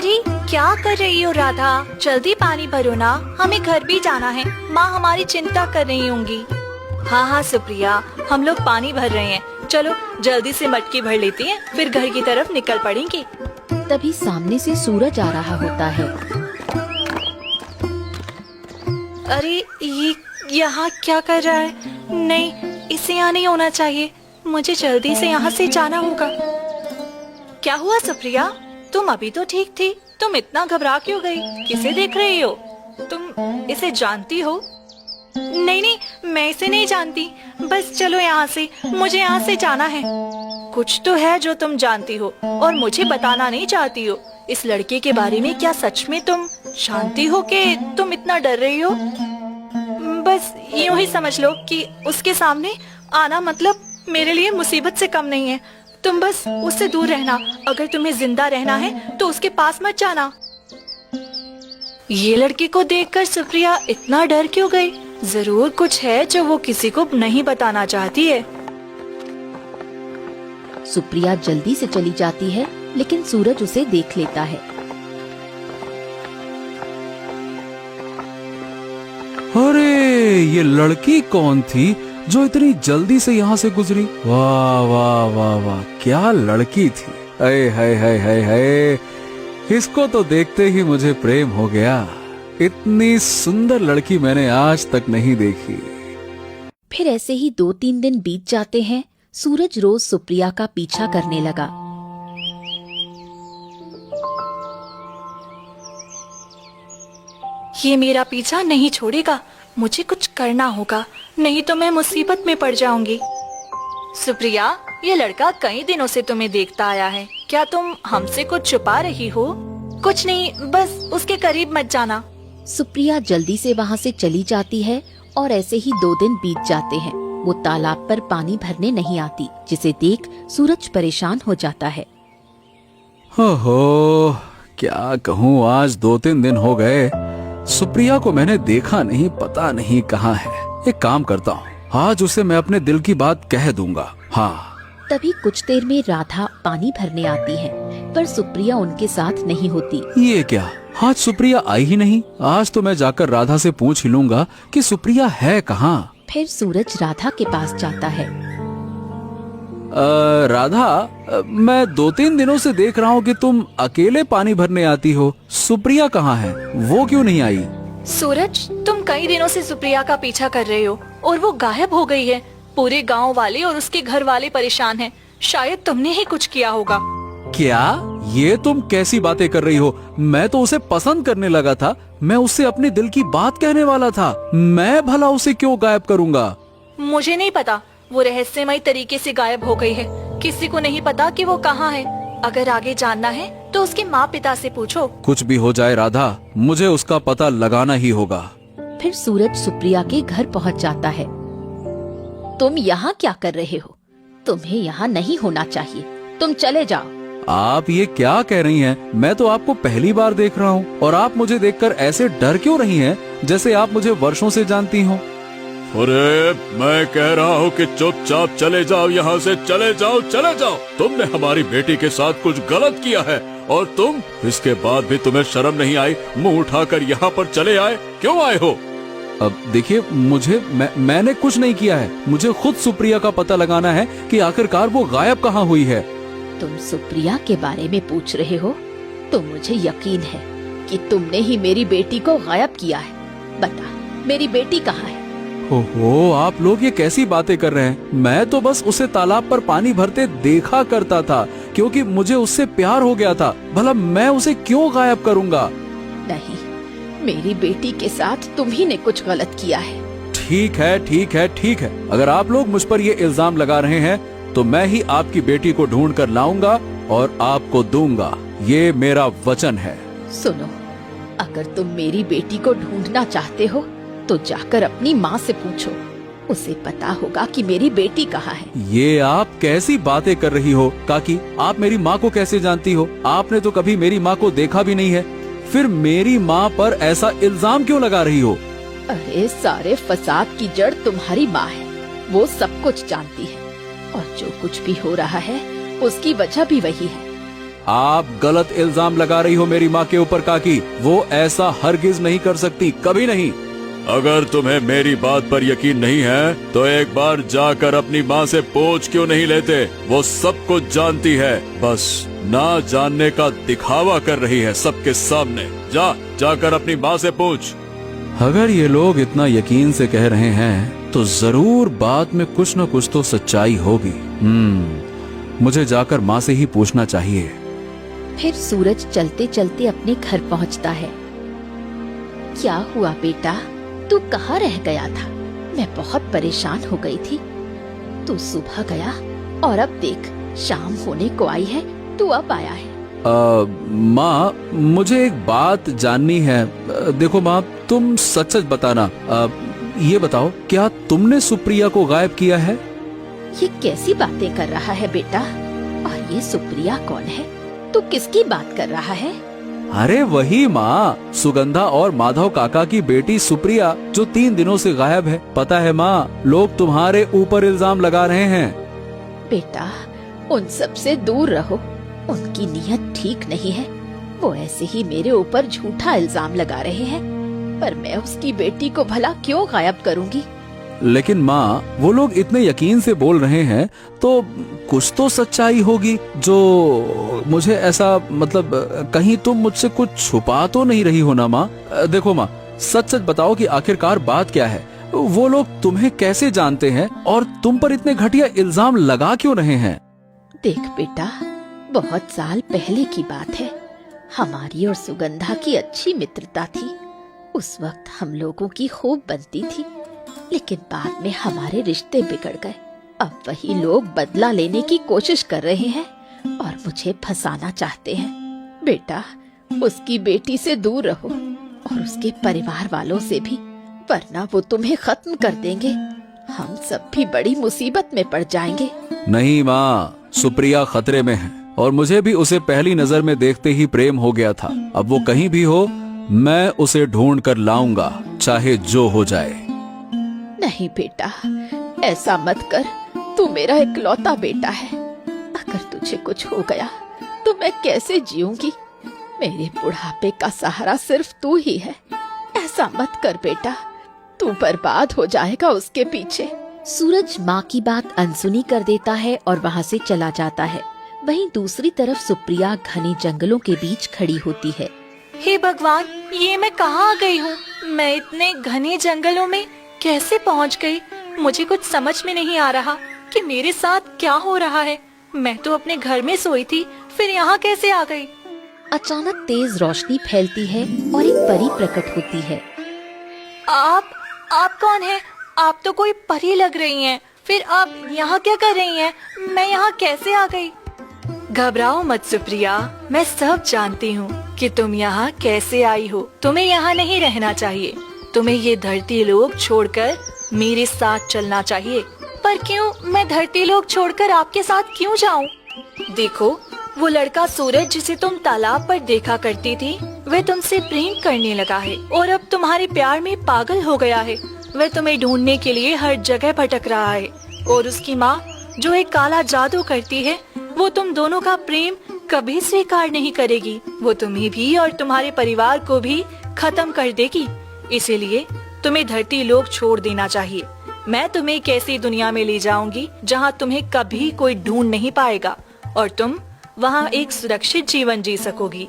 अरे क्या कर रही हो राधा? जल्दी पानी भरो ना, हमें घर भी जाना है। माँ हमारी चिंता कर रही होंगी। हाँ हाँ सुप्रिया, हम लोग पानी भर रहे हैं। चलो जल्दी से मटकी भर लेती हैं, फिर घर की तरफ निकल पड़ेंगे। तभी सामने से सूरज आ रहा होता है। अरे ये यहाँ क्या कर रहा है? नहीं, इसे यहाँ नहीं होना चाहिए। मुझे जल्दी से यहाँ से जाना होगा। क्या हुआ सुप्रिया? तुम अभी तो ठीक थी, तुम इतना घबरा क्यों गई? किसे देख रही हो? तुम इसे जानती हो? नहीं नहीं, मैं इसे नहीं जानती। बस चलो यहाँ से, मुझे यहाँ से जाना है। कुछ तो है जो तुम जानती हो और मुझे बताना नहीं चाहती हो। इस लड़के के बारे में क्या सच में तुम जानती हो कि तुम इतना डर रही हो? बस यूं ही समझ लो कि उसके सामने आना मतलब मेरे लिए मुसीबत से कम नहीं है। तुम बस उससे दूर रहना। अगर तुम्हें जिंदा रहना है तो उसके पास मत जाना। ये लड़के को देखकर सुप्रिया इतना डर क्यों गई? जरूर कुछ है जो वो किसी को नहीं बताना चाहती है। सुप्रिया जल्दी से चली जाती है, लेकिन सूरज उसे देख लेता है। अरे ये लड़की कौन थी जो इतनी जल्दी से यहाँ से गुजरी? वाह वाह वाह वाह, क्या लड़की थी! हाय हाय हाय हाय हाय, इसको तो देखते ही मुझे प्रेम हो गया। इतनी सुंदर लड़की मैंने आज तक नहीं देखी। फिर ऐसे ही 2-3 दिन बीत जाते हैं। सूरज रोज सुप्रिया का पीछा करने लगा। ये मेरा पीछा नहीं छोड़ेगा। मुझे कुछ करना होगा, नहीं तो मैं मुसीबत में पड़ जाऊंगी। सुप्रिया, ये लड़का कई दिनों से तुम्हें देखता आया है। क्या तुम हमसे कुछ छुपा रही हो? कुछ नहीं, बस उसके करीब मत जाना। सुप्रिया जल्दी से वहाँ से चली जाती है और ऐसे ही 2 दिन बीत जाते हैं। वो तालाब पर पानी भरने नहीं आती, जिसे देख सूरज परेशान हो जाता है। हो क्या कहूँ, आज 2-3 दिन हो गए सुप्रिया को मैंने देखा नहीं, पता नहीं कहाँ है। एक काम करता हूँ, आज उसे मैं अपने दिल की बात कह दूंगा। हाँ। तभी कुछ देर में राधा पानी भरने आती है, पर सुप्रिया उनके साथ नहीं होती। ये क्या, आज सुप्रिया आई ही नहीं। आज तो मैं जाकर राधा से पूछ ही लूंगा कि सुप्रिया है कहाँ। फिर सूरज राधा के पास जाता है। राधा, मैं 2-3 दिनों से देख रहा हूँ कि तुम अकेले पानी भरने आती हो। सुप्रिया कहाँ है? वो क्यों नहीं आई? सूरज, तुम कई दिनों से सुप्रिया का पीछा कर रहे हो और वो गायब हो गई है। पूरे गांव वाले और उसके घर वाले परेशान हैं। शायद तुमने ही कुछ किया होगा। क्या? ये तुम कैसी बातें कर रही हो? मैं तो उसे पसंद करने लगा था। मैं उससे अपने दिल की बात कहने वाला था। मैं भला उसे क्यों गायब करूँगा? मुझे नहीं पता, वो रहस्यमय तरीके से गायब हो गई है। किसी को नहीं पता कि वो कहाँ है। अगर आगे जानना है तो उसके माँ पिता से पूछो। कुछ भी हो जाए राधा, मुझे उसका पता लगाना ही होगा। फिर सूरज सुप्रिया के घर पहुँच जाता है। तुम यहाँ क्या कर रहे हो? तुम्हें यहाँ नहीं होना चाहिए, तुम चले जाओ। आप ये क्या कह रही हैं? मैं तो आपको पहली बार देख रहा हूँ और आप मुझे देखकर ऐसे डर क्यों रही हैं, जैसे आप मुझे वर्षों से जानती हो। अरे मैं कह रहा हूँ कि चुपचाप चले जाओ, यहाँ से चले जाओ, चले जाओ। तुमने हमारी बेटी के साथ कुछ गलत किया है और तुम इसके बाद भी तुम्हें शर्म नहीं आई? मुंह उठाकर यहाँ पर चले आए, क्यों आए हो? अब देखिए, मैंने कुछ नहीं किया है। मुझे खुद सुप्रिया का पता लगाना है कि आखिरकार वो गायब कहाँ हुई है। तुम सुप्रिया के बारे में पूछ रहे हो तो मुझे यकीन है कि तुमने ही मेरी बेटी को गायब किया है। बता, मेरी बेटी कहाँ है? ओहो, आप लोग ये कैसी बातें कर रहे हैं? मैं तो बस उसे तालाब पर पानी भरते देखा करता था, क्योंकि मुझे उससे प्यार हो गया था। भला मैं उसे क्यों गायब करूँगा? नहीं, मेरी बेटी के साथ तुम्ही ने कुछ गलत किया है। ठीक है, ठीक है, ठीक है। अगर आप लोग मुझ पर ये इल्जाम लगा रहे हैं तो मैं ही आपकी बेटी को ढूंढ कर लाऊंगा और आपको दूंगा। ये मेरा वचन है। सुनो, अगर तुम मेरी बेटी को ढूंढना चाहते हो तो जाकर अपनी माँ से पूछो। उसे पता होगा कि मेरी बेटी कहाँ है। ये आप कैसी बातें कर रही हो काकी? आप मेरी माँ को कैसे जानती हो? आपने तो कभी मेरी माँ को देखा भी नहीं है। फिर मेरी माँ पर ऐसा इल्जाम क्यों लगा रही हो? अरे, सारे फसाद की जड़ तुम्हारी माँ है। वो सब कुछ जानती है और जो कुछ भी हो रहा है उसकी वजह भी वही है। आप गलत इल्जाम लगा रही हो मेरी माँ के ऊपर काकी। वो ऐसा हरगिज नहीं कर सकती, कभी नहीं। अगर तुम्हें मेरी बात पर यकीन नहीं है तो एक बार जाकर अपनी माँ से पूछ क्यों नहीं लेते। वो सब कुछ जानती है, बस ना जानने का दिखावा कर रही है सबके सामने। जाकर अपनी माँ से पूछ। अगर ये लोग इतना यकीन से कह रहे हैं तो जरूर बात में कुछ न कुछ तो सच्चाई होगी। मुझे जाकर माँ से ही पूछना चाहिए। फिर सूरज चलते चलते अपने घर पहुंचता है। क्या हुआ बेटा, तू कहाँ रह गया था? मैं बहुत परेशान हो गई थी। तू सुबह गया और अब देख शाम होने को आई है, तू अब आया है। माँ, मुझे एक बात जाननी है। देखो माँ, तुम सच सच बताना। ये बताओ, क्या तुमने सुप्रिया को गायब किया है? ये कैसी बातें कर रहा है बेटा? और ये सुप्रिया कौन है? तू किसकी बात कर रहा है? अरे वही माँ, सुगंधा और माधव काका की बेटी सुप्रिया, जो 3 दिनों से गायब है। पता है माँ, लोग तुम्हारे ऊपर इल्जाम लगा रहे हैं। बेटा, उन सब से दूर रहो, उनकी नीयत ठीक नहीं है। वो ऐसे ही मेरे ऊपर झूठा इल्जाम लगा रहे हैं, पर मैं उसकी बेटी को भला क्यों गायब करूंगी? लेकिन माँ, वो लोग इतने यकीन से बोल रहे हैं तो कुछ तो सच्चाई होगी। जो मुझे ऐसा मतलब, कहीं तुम मुझसे कुछ छुपा तो नहीं रही हो ना माँ? देखो माँ, सच सच बताओ कि आखिरकार बात क्या है। वो लोग तुम्हें कैसे जानते हैं और तुम पर इतने घटिया इल्जाम लगा क्यों रहे हैं? देख बेटा, बहुत साल पहले की बात है। हमारी और सुगंधा की अच्छी मित्रता थी। उस वक्त हम लोगों की खूब बनती थी, लेकिन बाद में हमारे रिश्ते बिगड़ गए। अब वही लोग बदला लेने की कोशिश कर रहे हैं और मुझे फंसाना चाहते हैं। बेटा, उसकी बेटी से दूर रहो और उसके परिवार वालों से भी, वरना वो तुम्हें खत्म कर देंगे। हम सब भी बड़ी मुसीबत में पड़ जाएंगे। नहीं माँ, सुप्रिया खतरे में है और मुझे भी उसे पहली नजर में देखते ही प्रेम हो गया था। अब वो कहीं भी हो, मैं उसे ढूंढ कर लाऊंगा, चाहे जो हो जाए। नहीं बेटा, ऐसा मत कर। तू मेरा इकलौता बेटा है। अगर तुझे कुछ हो गया तो मैं कैसे जीऊंगी? मेरे बुढ़ापे का सहारा सिर्फ तू ही है। ऐसा मत कर बेटा, तू बर्बाद हो जाएगा उसके पीछे। सूरज माँ की बात अनसुनी कर देता है और वहाँ से चला जाता है। वहीं दूसरी तरफ सुप्रिया घने जंगलों के बीच खड़ी होती है। हे भगवान, ये मैं कहाँ आ गई हूँ? मैं इतने घने जंगलों में कैसे पहुँच गई? मुझे कुछ समझ में नहीं आ रहा कि मेरे साथ क्या हो रहा है। मैं तो अपने घर में सोई थी, फिर यहाँ कैसे आ गई? अचानक तेज रोशनी फैलती है और एक परी प्रकट होती है। आप कौन हैं? आप तो कोई परी लग रही हैं। फिर आप यहाँ क्या कर रही हैं? मैं यहाँ कैसे आ गई? घबराओ मत सुप्रिया, मैं सब जानती हूँ कि तुम यहाँ कैसे आई हो। तुम्हें यहाँ नहीं रहना चाहिए। तुम्हें ये धरती लोक छोड़कर मेरे साथ चलना चाहिए। पर क्यों? मैं धरती लोक छोड़कर आपके साथ क्यों जाऊँ? देखो, वो लड़का सूरज जिसे तुम तालाब पर देखा करती थी, वह तुमसे प्रेम करने लगा है और अब तुम्हारे प्यार में पागल हो गया है। वह तुम्हें ढूंढने के लिए हर जगह भटक रहा है और उसकी माँ, जो एक काला जादू करती है, वो तुम दोनों का प्रेम कभी स्वीकार नहीं करेगी। वो तुम्हें भी और तुम्हारे परिवार को भी खत्म कर देगी। इसीलिए तुम्हें धरती लोक छोड़ देना चाहिए। मैं तुम्हें एक ऐसी दुनिया में ले जाऊंगी जहाँ तुम्हें कभी कोई ढूंढ नहीं पाएगा और तुम वहाँ एक सुरक्षित जीवन जी सकोगी।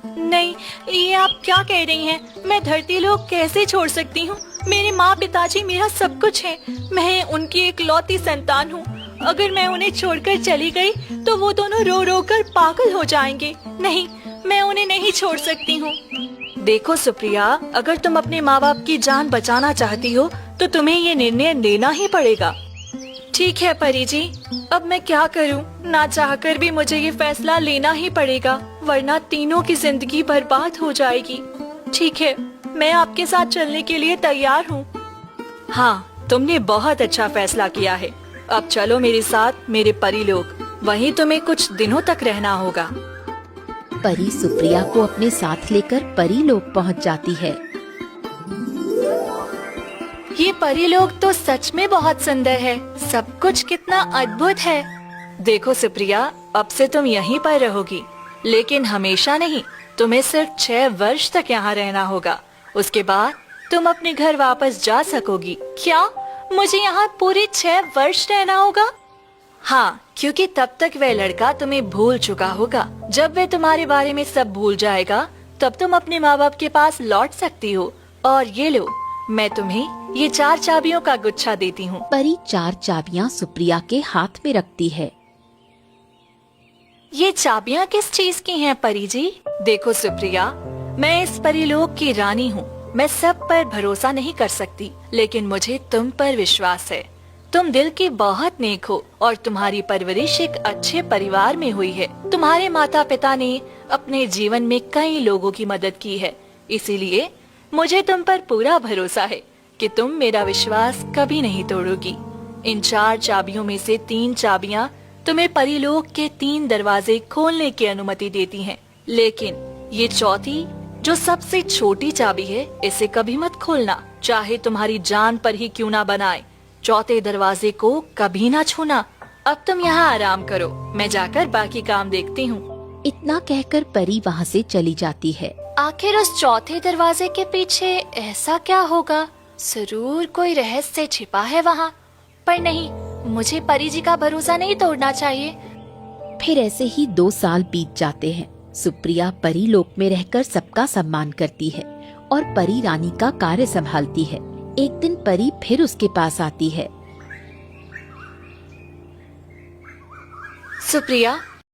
नहीं, ये आप क्या कह रही हैं? मैं धरती लोक कैसे छोड़ सकती हूँ? मेरे माँ पिताजी मेरा सब कुछ है। मैं उनकी इकलौती संतान हूँ। अगर मैं उन्हें छोड़कर चली गई तो वो दोनों रो रो कर पागल हो जाएंगे। नहीं, मैं उन्हें नहीं छोड़ सकती हूँ। देखो सुप्रिया, अगर तुम अपने माँ बाप की जान बचाना चाहती हो तो तुम्हें ये निर्णय लेना ही पड़ेगा। ठीक है परी जी, अब मैं क्या करूं? ना चाहकर भी मुझे ये फैसला लेना ही पड़ेगा, वरना तीनों की जिंदगी बर्बाद हो जाएगी। ठीक है, मैं आपके साथ चलने के लिए तैयार हूँ। हाँ, तुमने बहुत अच्छा फैसला किया है। अब चलो मेरे साथ मेरे परी लोक। वहीं तुम्हें कुछ दिनों तक रहना होगा। परी सुप्रिया को अपने साथ लेकर परी लोक पहुंच जाती है। ये परी लोक तो सच में बहुत सुंदर है। सब कुछ कितना अद्भुत है। देखो सुप्रिया, अब से तुम यहीं पर रहोगी। लेकिन हमेशा नहीं, तुम्हें सिर्फ 6 वर्ष तक यहाँ रहना होगा। उसके बाद तुम अपने घर वापस जा सकोगी। क्या मुझे यहाँ पूरे 6 वर्ष रहना होगा? हाँ, क्योंकि तब तक वह लड़का तुम्हें भूल चुका होगा। जब वह तुम्हारे बारे में सब भूल जाएगा, तब तुम अपने माँ बाप के पास लौट सकती हो। और ये लो, मैं तुम्हें ये 4 चाबियों का गुच्छा देती हूँ। परी 4 चाबियां सुप्रिया के हाथ में रखती है। ये चाबियां किस चीज की हैं परी जी? देखो सुप्रिया, मैं इस परीलोक की रानी हूँ। मैं सब पर भरोसा नहीं कर सकती, लेकिन मुझे तुम पर विश्वास है। तुम दिल की बहुत नेक हो और तुम्हारी परवरिश एक अच्छे परिवार में हुई है। तुम्हारे माता पिता ने अपने जीवन में कई लोगों की मदद की है, इसीलिए मुझे तुम पर पूरा भरोसा है कि तुम मेरा विश्वास कभी नहीं तोड़ोगी। इन 4 चाबियों में से 3 चाबियां तुम्हें परीलोक के 3 दरवाजे खोलने की अनुमति देती हैं, लेकिन ये चौथी जो सबसे छोटी चाबी है, इसे कभी मत खोलना, चाहे तुम्हारी जान पर ही क्यों ना बनाए। चौथे दरवाजे को कभी ना छूना। अब तुम यहाँ आराम करो, मैं जाकर बाकी काम देखती हूँ। इतना कहकर परी वहाँ से चली जाती है। आखिर उस चौथे दरवाजे के पीछे ऐसा क्या होगा? जरूर कोई रहस्य छिपा है वहाँ। पर नहीं, मुझे परी जी का भरोसा नहीं तोड़ना चाहिए। फिर ऐसे ही 2 साल बीत जाते हैं। सुप्रिया परी लोक में रहकर सबका सम्मान करती है और परी रानी का कार्य संभालती है। एक दिन परी फिर उसके पास आती है। सुप्रिया,